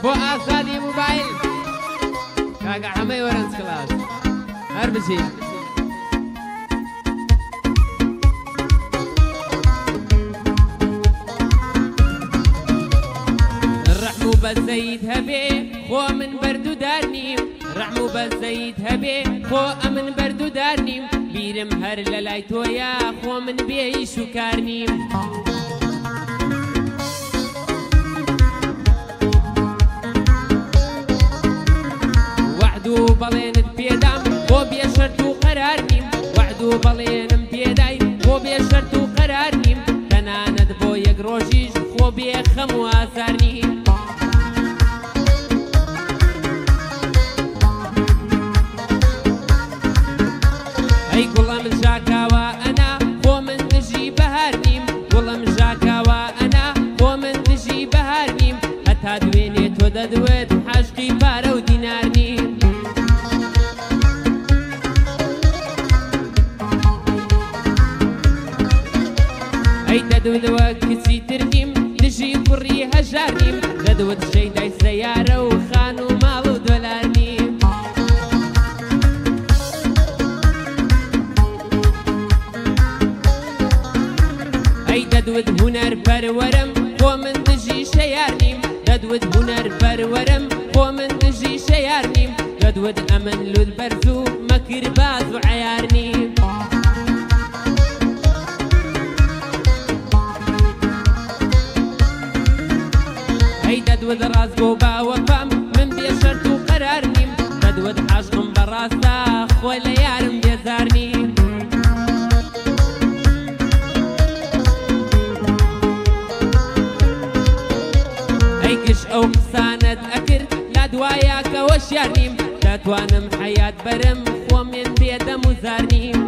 بۆ ئازادی موبایل کاگە هەمەی وەرەنج کلاس هەر بچین ڕەحم و بەزەیت هەبێ خۆ من بەردوودار نیم ڕەحم و بەزەیت هەبێ خۆ ئەمن بەردوودار نیم بیرم هەر لە لای تۆیە خۆ من بێ ئیش و کار نیم وعد و بەڵێنت پێدام بۆ بێ شەرت و قەرار نیم وعد و بەڵێنم پێدای بۆ بێ شەرت و قەرار نیم تەنانەت بۆ یەک ڕۆژیش خۆ بێ خەم و ئازار نیم ئەی گوڵە من ژاکاوە ئەنا بۆ من دژی بەهار نیم گوڵە من ژاکاوە ئەنا بۆ من دژی بەهار نیم هەتا دوێنێ تۆ دەدوێت حەشقی پارە و دینار نیم ئەی دەدوێت وەک کچی تر نیم دژی کوڕی هەژار نیم دەدوێت شەیدای سەیارە و خان و ماڵ و دۆلار نیم دەدوت هونەر پەروەرم بۆ من دژی شەیار نیم دەدوت هونەر پەروەرم بۆ من دژی شەیار نیم دەدوت ئەمن لول بەرز و مەکر باز و عەیار نیم ئەی دەدوت ڕاستگۆ باوەفام من بێ شەرت و قەرار نیم دەدوت عاشقم بەڕاستە خۆ لە یارم بێزار نیم ئەو قسانت ئەکرد لا دوایە کەوە شیار نیم دەتوانم حەیات بەرم خۆمێن بێدەم و زار نیم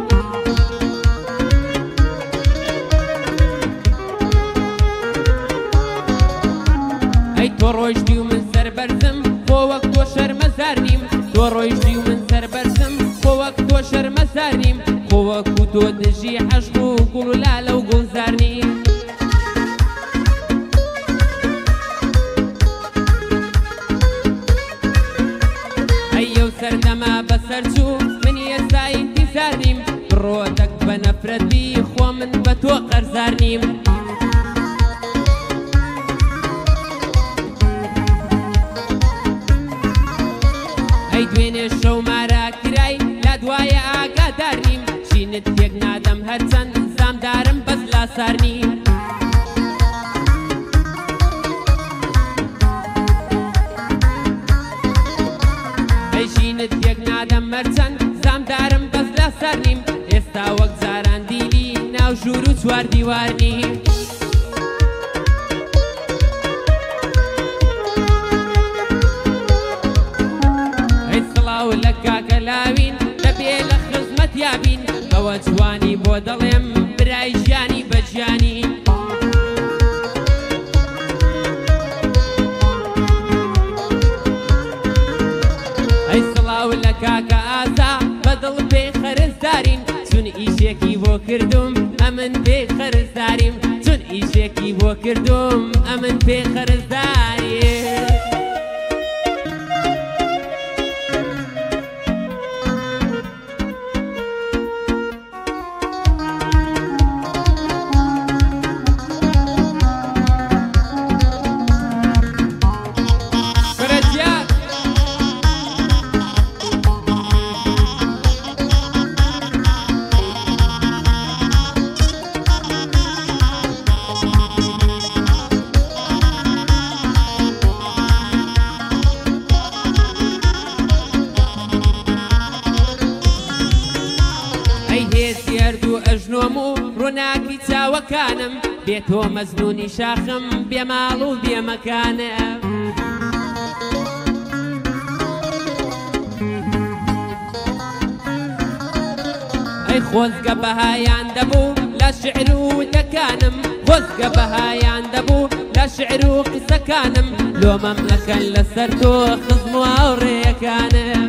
ئەی تۆ ڕۆیشتی و من سەربەرزم خۆ وەک تۆ شەرمەزار نیم تۆ ڕۆیشتی و من سەربەرزم خۆ وەک تۆ شەرمەزار نیم خۆ وەکو تۆ دژی حەشق و گوڵ و لالە و گوڵزار نیم سەردەما بەسەرچوو من ئێستا ئینتیزار نیم بڕۆدەک بە نەفرەت بی خۆ من بە تۆ قەرزار نیم ئەی دوێنێ شەو مارە کرای لا دوایە ئاگادار نیم ژینت تێک نادەم هەرچەند زامدارم بەس لاسار نیم ژینت تێک نادەم مەرچەند زامدارم بەس لاسار نیم ئێستا وەک جاران دیلی ناو ژوور و چوار دیوار نیم ئەی سڵاو لە کاکە لاوین لەبێ لە خزمەت یابین ئەوە جوانی بۆ دەڵێم برای ژیانی بەجیانی لە کاکە ئازا بەدڵ پێی خەرزدارین چون ئیشێکی بۆ کردوم ئەمن پێی خەرزداریم چون ئیشێکی بۆ کردوم ئەمن پێی خەرزداریم ئەژنۆم و ڕووناکی چاوەکانم بێ تۆ مەزنونی شاخم بێ ماڵ و بێ مەکانم ئەی خۆزگە بەهایان دەبوو لە شعر و دەکانم خۆزگە بەهایان دەبوو لە شعر و قسەکانم لۆمەم ئەکەن لەسەر تۆ خزم و هاوڕێیەکانم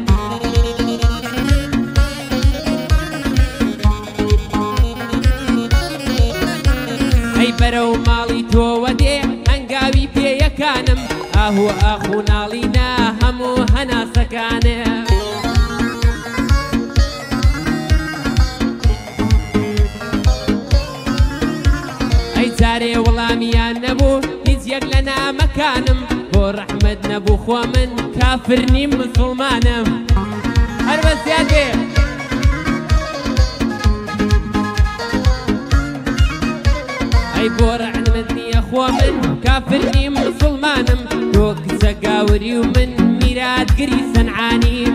ئەی بەرەو ماڵی تۆوە دێ هەنگاوی پێیەکانم ئاهو ئاخو ناڵینە هەموو هەناسەکانە ئەی جارێ وەڵامیان نەبوو هیچ یەک لە نامەکانم بۆ ڕەحمەت نەبوو خۆ من کافر نیم مسڵمانم هەر بە زیادێ ئەی بۆ ڕەحمەت نییە خۆ من کافر نیم مسڵمانم تۆ کچە گاوری و من میراتگری سەنعانیم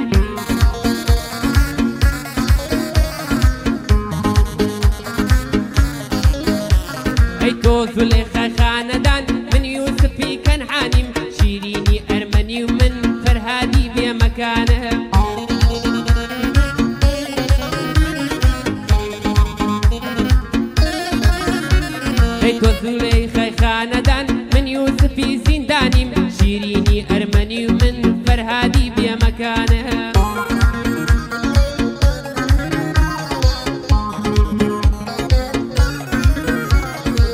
ئەی تۆ زولێخە خانەدان من یوسفی کەنعانیم شیرینی ئەرمەنی و من فەرهادی بێمەکانە ئەی تۆ زولێخە خانەدان من یوسفی زیندانیم شیرینی ئەرمەنی و من فەرهادی بێمەکانە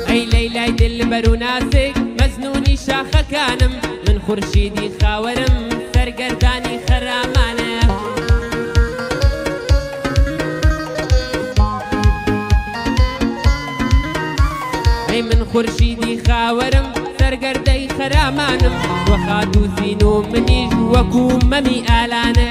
ئەی لەیلای دلبەر و ناسێک مەزنونی شاخەکانم من خورشیدی خاوەرم سەرگەردانی خەرامانە ئەی من خورشیدی خاوەرم سەرگەردەی خەرامانم وە خات و زین و منیش وەکو مەمی ئالانە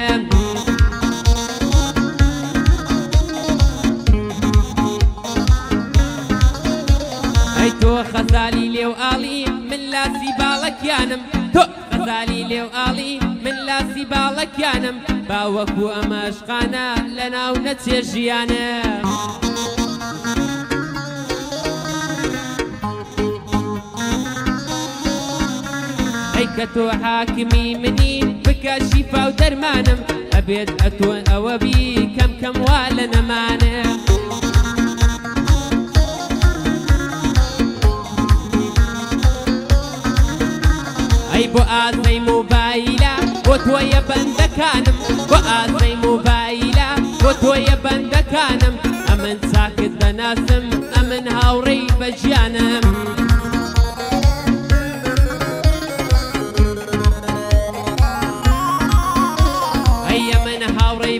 ئەی تۆ خەزالی لێو ئاڵی من لاسی باڵەکیانم تۆ خەزالی لێو ئاڵی من لاسی باڵەکیانم باوەکو ئەمە عشقانە لەناو نەچێژیانە ئەی کە تۆ حاکمی منی بکە شیفا و دەرمانم ئەبێت ئەتۆ ئەوە بی کەم کەم وا لە نەمانە ئەی بۆ ئازەی موبایلە بۆ تۆیە بەندەکانم بۆ ئازەی موبایلە بۆ تۆیە بەندەکانم ئەمن چاکت دەناسم ئەمن هاوڕێی بەژیانم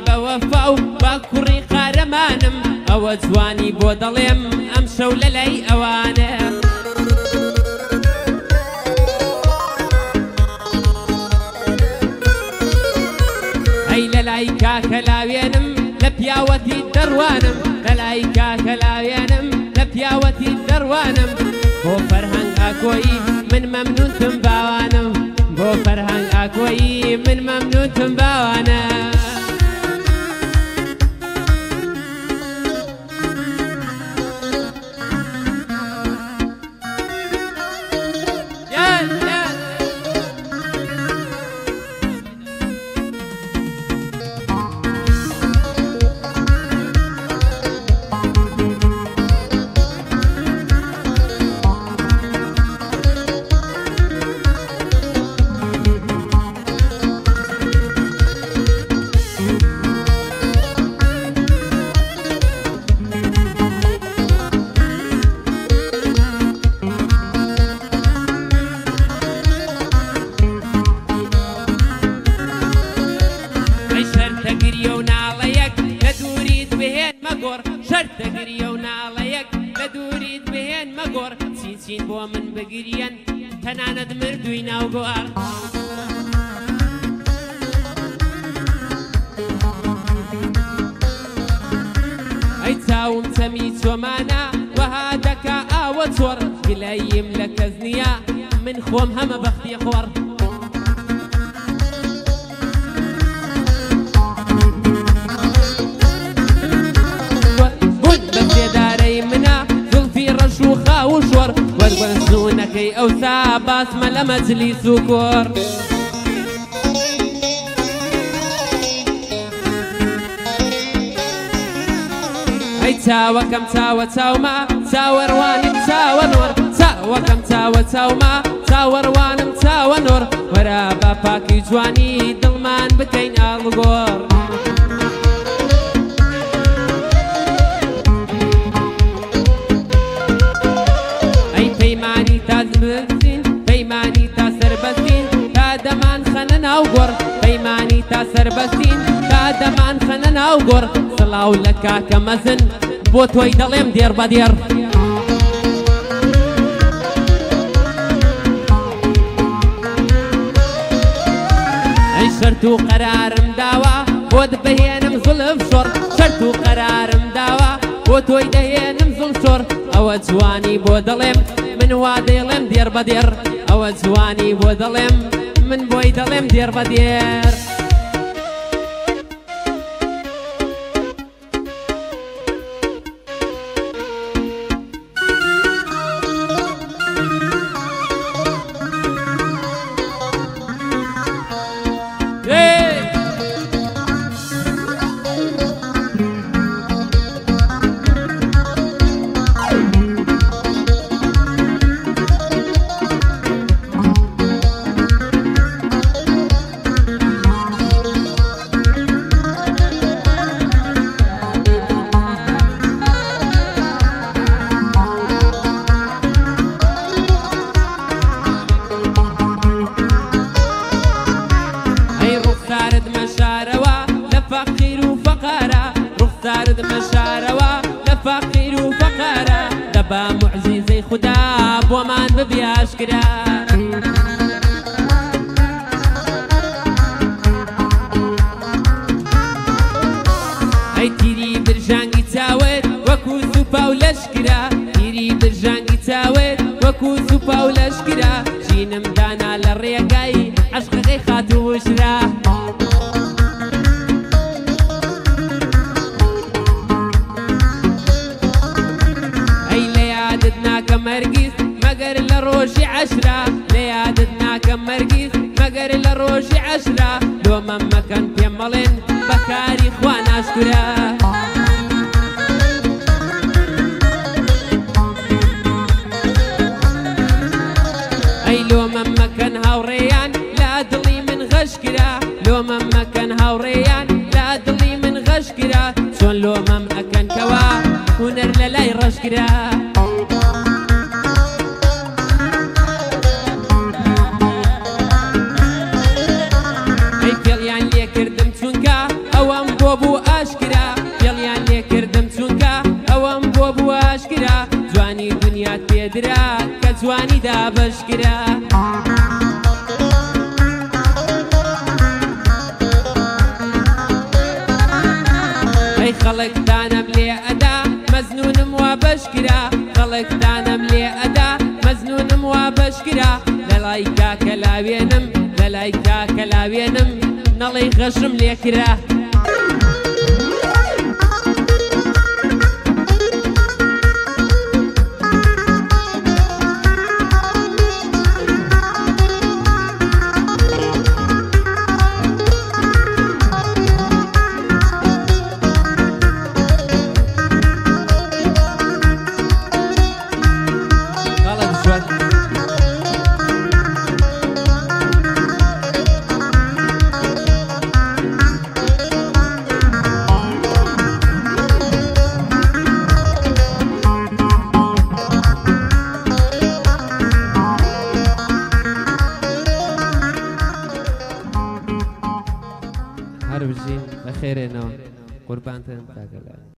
بەوەفا و با کوڕی قارەمانم ئەوە جوانی بۆ دەڵێم ئەم شەو لەلای ئەوانە ئەی لەلای کاکە لاوێنم لە پیاوەتی دەڕوانم لەلای کاکە لاوێنم لە پیاوەتی دەڕوانم بۆ فەرهەنگ ئاکۆیی من مەمنونتم باوانم بۆ فەرهەنگ ئاکۆیی من مەمنونتم باوانە شەرتەگریە و ناڵەیەک لە دووریت بهێن مەگۆڕ چین بۆ من بگریەن تەنانەت مردووی ناوگۆڕ ئەی چاوم چەمی چۆمانە وەها دەکا ئاوە چۆڕ گلەییم لە کەس نییە من خۆم هەمە بەختی خۆڕ وشور والونسونكي أو ساباس ملا مجلس كور أي تاوى كم تاوى تاوما تاوى روانم تاوى نور تاوى كم تاوى تاوما تاوى روانم تاوى نور ورا باكي جواني دلمان بكين الغور بيماني تا سربستين ناو گۆڕ پەیمانی تا سەربەستین تا دەمان خەنە ناو گۆڕ سڵاو لە کاکە مەزن بۆ تۆی دەڵێم دێر بە دێر ئەی شەرت و قەرارم داوە بۆ دبهێنم زولف شۆڕ شەرت و قەرارم داوە بۆ تۆی دەهێنم زول شۆڕ ئەوە جوانی بۆ دەڵێم من وا دەیڵێم دێر بە دێر ئەوە جوانی بۆ دەڵێم من بۆی دەڵێم دێر بە دێر رخسارد مشاروا لفقير وفقارا رخسارد مشاروا لفقير وفقارا دبا معزيزي خدا بومان ببياش كرا اي تيري برجانجي تاوت وكو سوبا ولشكرا تيري برجانجي تاوت وكو سوبا ولشكرا جينم دانا للريقاي عشق غي خاتو وشرا مرقيس مقر لروشي عشرة ليادتنا كم مرقيس مقر لروشي عشرة لو مما كان يملين بكاري اخوان اشكرا اي لو مما كان هاوريان لا دلي من غشكرا لو مما كان هاوريان لا دلي من غشكرا شون لو مما كان كوا ونر للاي رشكرا بۆ ئاشکرا پێڵیان لێ کردم چونکە ئەوەم بۆ ئاشکرا جوانی دنیات پێدرا کە جوانی دابەشکرا ئەی خەڵک دانەم لێ ئەدا مەزنونم وا بەشکرا خەڵک دانەم لێ ئەدا مەزنونم وا بەشکرا لەلای کاکە لاوێنم لەلای کاکە لاوێنم نەڵێی غەشم لێکرا هر بجين بخير انا قربان تنتاك